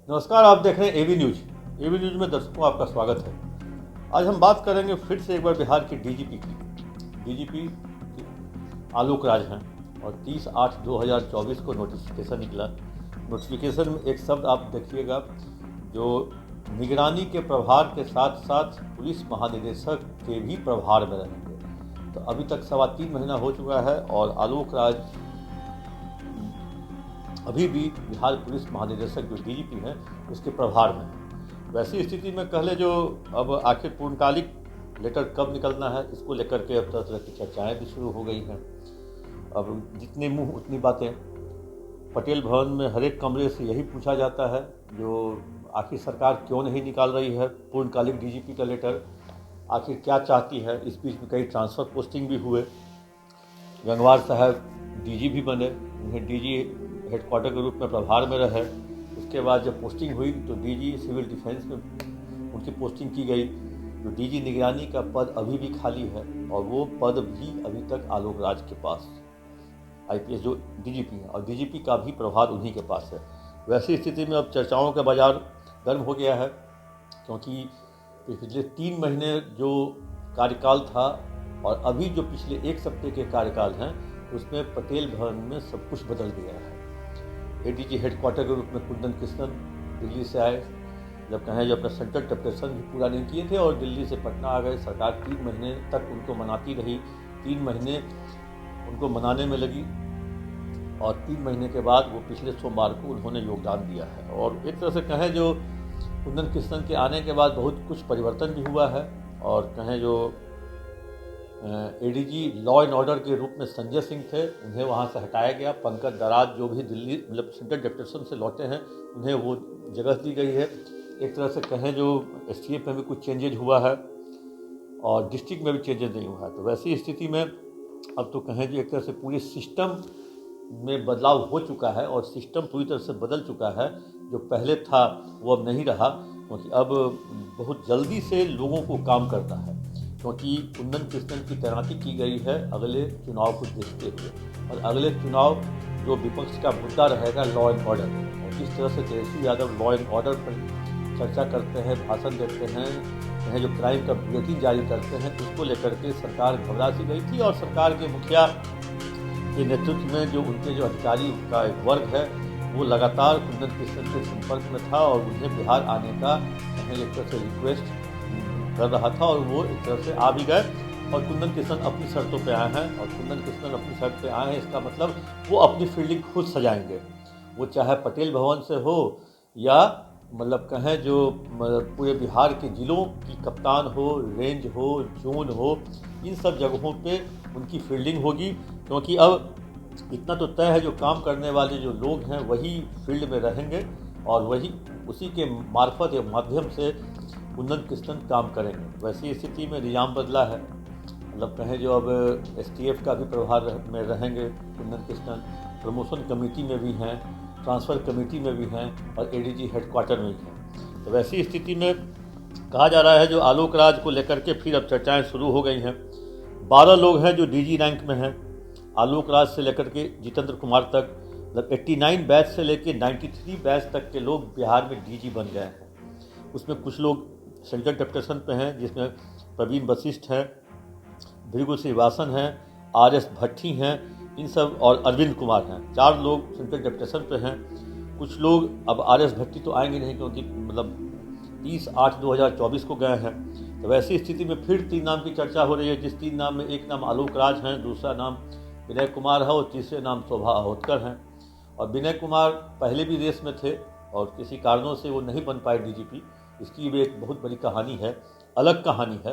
नमस्कार, आप देख रहे हैं एवी न्यूज। एवी न्यूज में दर्शकों आपका स्वागत है। आज हम बात करेंगे फिर से एक बार बिहार की डीजीपी की। डीजीपी आलोक राज हैं और 30/8/2024 को नोटिफिकेशन निकला। नोटिफिकेशन में एक शब्द आप देखिएगा जो निगरानी के प्रभार के साथ साथ पुलिस महानिदेशक के भी प्रभार में रहेंगे। तो अभी तक 3.25 महीना हो चुका है और आलोक राज अभी भी बिहार पुलिस महानिदेशक जो डीजीपी हैं उसके प्रभार में। वैसी स्थिति में कहले जो अब आखिर पूर्णकालिक लेटर कब निकलना है, इसको लेकर के अब तरह तरह की चर्चाएँ भी शुरू हो गई हैं। अब जितने मुंह उतनी बातें। पटेल भवन में हर एक कमरे से यही पूछा जाता है जो आखिर सरकार क्यों नहीं निकाल रही है पूर्णकालिक डीजीपी का लेटर, आखिर क्या चाहती है। इस बीच में कई ट्रांसफ़र पोस्टिंग भी हुए। गंगवार साहब डीजी भी बने, उन्हें डीजी हेडक्वार्टर के रूप में प्रभार में रहे। उसके बाद जब पोस्टिंग हुई तो डीजी सिविल डिफेंस में उनकी पोस्टिंग की गई। जो डीजी निगरानी का पद अभी भी खाली है और वो पद भी अभी तक आलोक राज के पास, आईपीएस जो डीजीपी हैं, और डीजीपी का भी प्रभार उन्हीं के पास है। वैसी स्थिति में अब चर्चाओं का बाजार गर्म हो गया है, क्योंकि पिछले 3 महीने जो कार्यकाल था और अभी जो पिछले 1 सप्ताह के कार्यकाल हैं उसमें पटेल भवन में सब कुछ बदल गया है। एडीजी हेडक्वार्टर के रूप में कुंदन कृष्णन दिल्ली से आए, जब कहें जो अपना सेंट्रल डेपुटेशन भी पूरा नहीं किए थे और दिल्ली से पटना आ गए। सरकार 3 महीने तक उनको मनाती रही, 3 महीने उनको मनाने में लगी और 3 महीने के बाद वो पिछले सोमवार को उन्होंने योगदान दिया है। और एक तरह से कहें जो कुंदन कृष्णन के आने के बाद बहुत कुछ परिवर्तन भी हुआ है। और कहें जो एडीजी लॉ एंड ऑर्डर के रूप में संजय सिंह थे, उन्हें वहाँ से हटाया गया। पंकज दराज जो भी दिल्ली मतलब सेंट्रल डेपुटेशन से लौटे हैं, उन्हें वो जगह दी गई है। एक तरह से कहें जो एसटीएफ में भी कुछ चेंजेज हुआ है और डिस्ट्रिक्ट में भी चेंजेज नहीं हुआ है। तो वैसी स्थिति में अब तो कहें जो एक तरह से पूरे सिस्टम में बदलाव हो चुका है और सिस्टम पूरी तरह से बदल चुका है। जो पहले था वो अब नहीं रहा, क्योंकि अब बहुत जल्दी से लोगों को काम करता है, क्योंकि कुंदन कृष्णन की तैनाती की गई है अगले चुनाव को देखते हुए। और अगले चुनाव जो विपक्ष का मुद्दा रहेगा लॉ एंड ऑर्डर, और किस तरह से Tejashwi Yadav law and order पर चर्चा करते हैं, भाषण देते हैं, चाहे जो क्राइम का बुलेटिन जारी करते हैं, उसको लेकर के सरकार घबरा सी गई थी। और सरकार के मुखिया के नेतृत्व में जो उनके जो अधिकारी का एक वर्ग है वो लगातार कुंदन कृष्णन के संपर्क में था और उन्हें बिहार आने का एक तरह से रिक्वेस्ट कर रहा था और वो एक तरह से आ भी गए। और कुंदन कृष्णन अपनी शर्तों पे आए हैं और कुंदन कृष्णन अपनी शर्त पे आए हैं, इसका मतलब वो अपनी फील्डिंग खुद सजाएंगे। वो चाहे पटेल भवन से हो या मतलब कहें जो पूरे बिहार के ज़िलों की कप्तान हो, रेंज हो, जोन हो, इन सब जगहों पे उनकी फील्डिंग होगी। क्योंकि अब इतना तो तय है जो काम करने वाले जो लोग हैं वही फील्ड में रहेंगे और वही उसी के मार्फत या माध्यम से कुंदन कृष्णन काम करेंगे। वैसी स्थिति में निजाम बदला है, मतलब कहें जो अब एसटीएफ का भी प्रभार में रहेंगे कुंदन कृष्णन, प्रमोशन कमेटी में भी हैं, ट्रांसफ़र कमेटी में भी हैं और एडीजी हेडक्वार्टर में भी हैं। तो वैसी स्थिति में कहा जा रहा है जो आलोक राज को लेकर के फिर अब चर्चाएँ शुरू हो गई हैं। 12 लोग हैं जो डीजी रैंक में हैं, आलोक राज से लेकर के जितेंद्र कुमार तक, मतलब 89 बैच से लेकर 93 बैच तक के लोग बिहार में डीजी बन गए हैं। उसमें कुछ लोग सेंट्रल डेपुटेशन पे हैं, जिसमें प्रवीण वशिष्ठ हैं, भृगु श्रीवासन हैं, आरएस भट्टी हैं, इन सब, और अरविंद कुमार हैं। 4 लोग सेंट्रल डेपुटेशन पे हैं। कुछ लोग अब आरएस भट्टी तो आएंगे नहीं, क्योंकि मतलब 30/8/2024 को गए हैं। तो वैसी स्थिति में फिर 3 नाम की चर्चा हो रही है, जिस 3 नाम में एक नाम आलोक राज हैं, दूसरा नाम विनय कुमार है और तीसरे नाम शोभा अहोतकर हैं। और विनय कुमार पहले भी रेस में थे और किसी कारणों से वो नहीं बन पाए डीजीपी। इसकी भी एक बहुत बड़ी कहानी है, अलग कहानी है,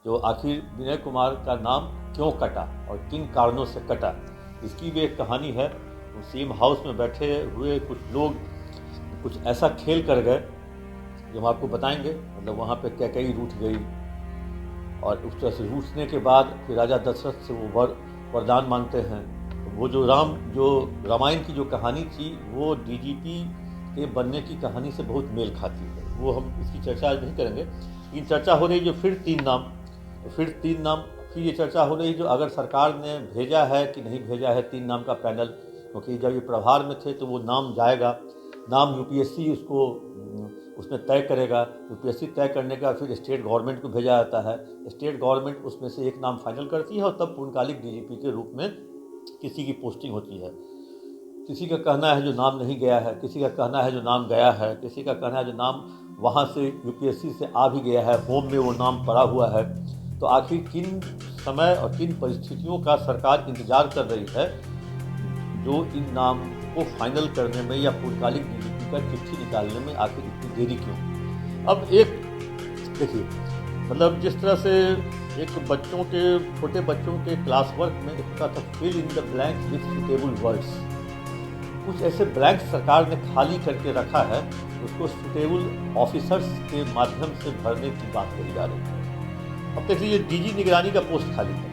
जो आखिर विनय कुमार का नाम क्यों कटा और किन कारणों से कटा, इसकी भी एक कहानी है। तो सीएम हाउस में बैठे हुए कुछ लोग कुछ ऐसा खेल कर गए जो हम आपको बताएंगे। मतलब वहाँ पे कैकेयी रूठ गई और उस तरह से रूठने के बाद फिर राजा दशरथ से वो वरदान मांगते हैं। तो वो जो रामायण की जो कहानी थी वो डीजीपी के बनने की कहानी से बहुत मेल खाती है। वो हम इसकी चर्चा आज नहीं करेंगे। लेकिन चर्चा हो रही जो फिर 3 नाम, फिर ये चर्चा हो रही जो अगर सरकार ने भेजा है कि नहीं भेजा है 3 नाम का पैनल, क्योंकि जब ये प्रभार में थे तो वो नाम जाएगा। नाम यूपीएससी उसको उसमें तय करेगा। यूपीएससी तय करने का फिर स्टेट गवर्नमेंट को भेजा जाता है। स्टेट गवर्नमेंट उसमें से एक नाम फाइनल करती है और तब पूर्णकालिक डीजीपी के रूप में किसी की पोस्टिंग होती है। किसी का कहना है जो नाम नहीं गया है, किसी का कहना है जो नाम गया है, किसी का कहना है जो नाम वहाँ से यूपीएससी से आ भी गया है, होम में वो नाम पड़ा हुआ है। तो आखिर किन समय और किन परिस्थितियों का सरकार इंतजार कर रही है जो इन नाम को फाइनल करने में या पूर्णकालिक डीजीपी का चिट्ठी निकालने में आखिर इतनी देरी क्यों? अब एक देखिए, मतलब जिस तरह से एक छोटे बच्चों के क्लास वर्क में लिखता था fill in the blanks with suitable words, कुछ ऐसे ब्लैंक सरकार ने खाली करके रखा है, उसको सुटेबल ऑफिसर्स के माध्यम से भरने की बात करी जा रही है। अब देख लीजिए, डीजी निगरानी का पोस्ट खाली है,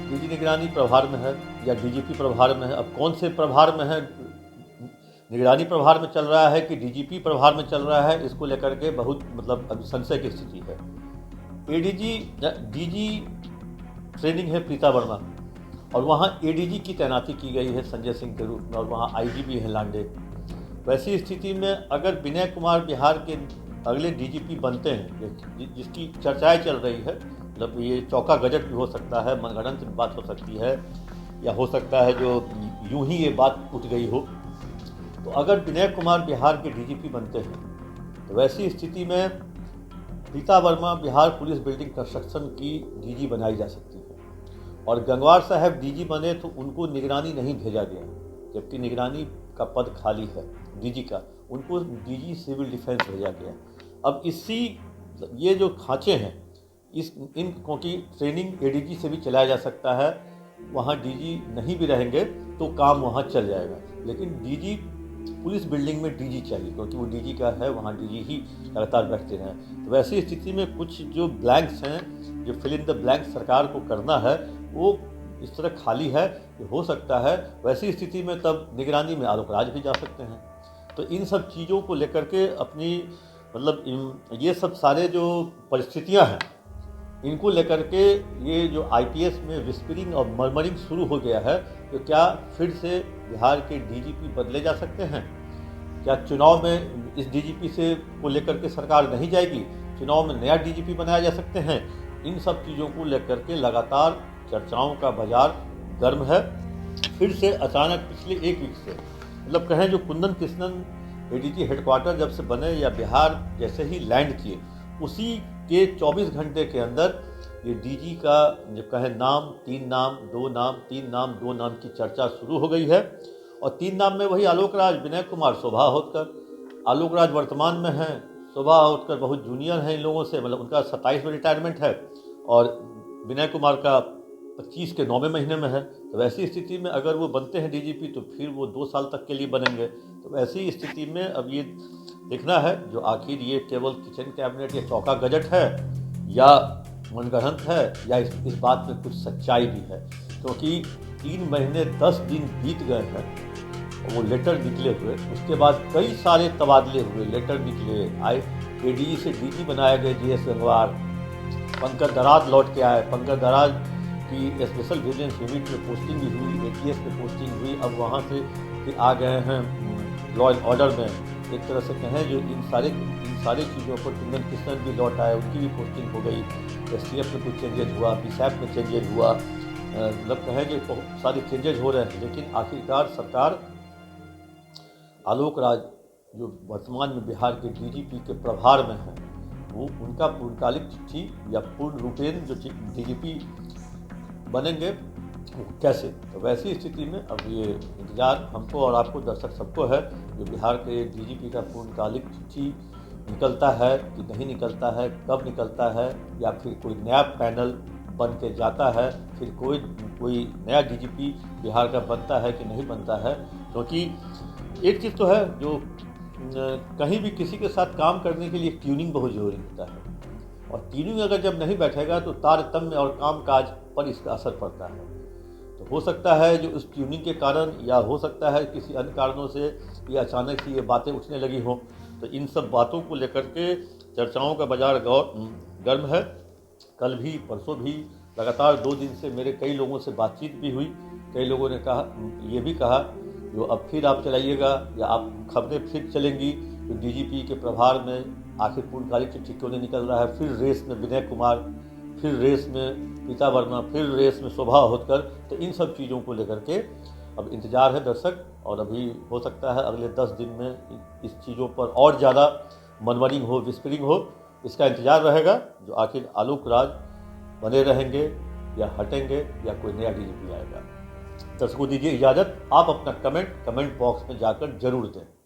डीजी निगरानी प्रभार में है या डीजीपी प्रभार में है। अब कौन से प्रभार में है, निगरानी प्रभार में चल रहा है कि डीजीपी प्रभार में चल रहा है, इसको लेकर के बहुत मतलब अभी संशय की स्थिति है। डीजी ट्रेनिंग है प्रीता वर्मा और वहाँ एडीजी की तैनाती की गई है संजय सिंह के रूप में और वहाँ आईजीपी है लांडे। वैसी स्थिति में अगर विनय कुमार बिहार के अगले डीजीपी बनते हैं, जिसकी चर्चाएं चल रही है, मतलब ये चौका गजट भी हो सकता है, मनगढ़ंत बात हो सकती है, या हो सकता है जो यूं ही ये बात उठ गई हो, तो अगर विनय कुमार बिहार के डीजीपी बनते हैं तो वैसी स्थिति में Preeta Verma Bihar police building construction की डीजी बनाई जा सकती है। और गंगवार साहब डीजी बने तो उनको निगरानी नहीं भेजा गया, जबकि निगरानी का पद खाली है डीजी का, उनको डीजी सिविल डिफेंस भेजा गया। अब ये जो खांचे हैं क्योंकि ट्रेनिंग एडीजी से भी चलाया जा सकता है, वहाँ डीजी नहीं भी रहेंगे तो काम वहाँ चल जाएगा, लेकिन डीजी पुलिस बिल्डिंग में डीजी चाहिए क्योंकि वो डीजी का है, वहाँ डीजी ही लगातार बैठते रहें। तो वैसी स्थिति में कुछ जो ब्लैंक्स हैं, जो फिल इन द ब्लैंक सरकार को करना है, वो इस तरह खाली है कि हो सकता है वैसी स्थिति में तब निगरानी में आलोक राज भी जा सकते हैं। तो इन सब चीज़ों को लेकर के अपनी मतलब ये सब सारे जो परिस्थितियां हैं, इनको लेकर के ये जो आईपीएस में विस्परिंग और मर्मरिंग शुरू हो गया है, तो क्या फिर से बिहार के डीजीपी बदले जा सकते हैं? क्या चुनाव में इस डीजीपी से को लेकर के सरकार नहीं जाएगी, चुनाव में नया डीजीपी बनाया जा सकते हैं? इन सब चीज़ों को लेकर के लगातार चर्चाओं का बाजार गर्म है। फिर से अचानक पिछले एक वीक से मतलब कहें जो कुंदन कृष्णन एडीजी हेडक्वार्टर जब से बने या बिहार जैसे ही लैंड किए, उसी के 24 घंटे के अंदर ये डीजी का जो कहें नाम 3 नाम 2 नाम 3 नाम 2 नाम की चर्चा शुरू हो गई है। और 3 नाम में वही आलोक राज, विनय कुमार, शोभा होतकर। आलोक राज वर्तमान में हैं, शोभा होतकर बहुत जूनियर हैं इन लोगों से, मतलब उनका 27 में रिटायरमेंट है और विनय कुमार का 25 के 9वें महीने में है। तो वैसी स्थिति में अगर वो बनते हैं डीजीपी तो फिर वो 2 साल तक के लिए बनेंगे। तो वैसी स्थिति में अब ये देखना है जो आखिर ये केवल किचन कैबिनेट या चौका गजट है या मनगढ़ंत है या इस बात में कुछ सच्चाई भी है, क्योंकि 3 महीने 10 दिन बीत गए हैं और वो लेटर निकले हुए, उसके बाद कई सारे तबादले हुए, लेटर निकले, एडीजी से डीजी बनाया गया जीएस गंगवार, पंकज दराज लौट के आए, पंकज दराज की स्पेशल विजिलेंस यूनिट में पोस्टिंग भी हुई, एटीएस में पोस्टिंग हुई, अब वहाँ से फिर आ गए हैं लॉ एंड ऑर्डर में। एक तरह से कहें जो इन सारे चीज़ों पर कुंदन कृष्णन भी लौट आए, उनकी भी पोस्टिंग हो गई, एसटीएफ में कुछ चेंजेज हुआ, पीसैप में चेंजेज हुआ, मतलब कहें कि बहुत सारे चेंजेज हो रहे हैं। लेकिन आखिरकार सरकार आलोक राज जो वर्तमान में बिहार के डीजीपी के प्रभार में है, वो उनका पूर्णकालिक चिट्ठी या पूर्ण रूपेण जो डीजीपी बनेंगे कैसे, तो वैसी स्थिति में अब ये इंतजार हमको और आपको दर्शक सबको है जो बिहार के डीजीपी का पूर्णकालिक चिट्ठी निकलता है कि नहीं निकलता है, कब निकलता है, या फिर कोई नया पैनल बन के जाता है, फिर कोई नया डीजीपी बिहार का बनता है कि नहीं बनता है। क्योंकि एक चीज़ तो है जो कहीं भी किसी के साथ काम करने के लिए ट्यूनिंग बहुत ज़रूरी होता है, और ट्यूनिंग अगर जब नहीं बैठेगा तो तारतम्य और कामकाज पर इसका असर पड़ता है। तो हो सकता है जो उस ट्यूनिंग के कारण या हो सकता है किसी अन्य कारणों से ये अचानक से ये बातें उठने लगी हों। तो इन सब बातों को लेकर के चर्चाओं का बाजार गर्म है। कल भी परसों भी लगातार 2 दिन से मेरे कई लोगों से बातचीत भी हुई, कई लोगों ने कहा ये भी कहा जो अब फिर आप चलाइएगा या आप खबरें फिर चलेंगी तो डीजीपी के प्रभार में आखिर पूर्णकालिक चिट्ठी क्यों नहीं निकल रहा है, फिर रेस में विनय कुमार, फिर रेस में पीता वर्मा, फिर रेस में शोभा होतकर। तो इन सब चीज़ों को लेकर के अब इंतजार है दर्शक, और अभी हो सकता है अगले 10 दिन में इस चीज़ों पर और ज़्यादा मनवरिंग हो, विस्परिंग हो, इसका इंतजार रहेगा। जो आखिर आलोक राज बने रहेंगे या हटेंगे या कोई नया डीजीपी आएगा। दर्शकों दीजिए इजाज़त, आप अपना कमेंट बॉक्स में जाकर जरूर दें।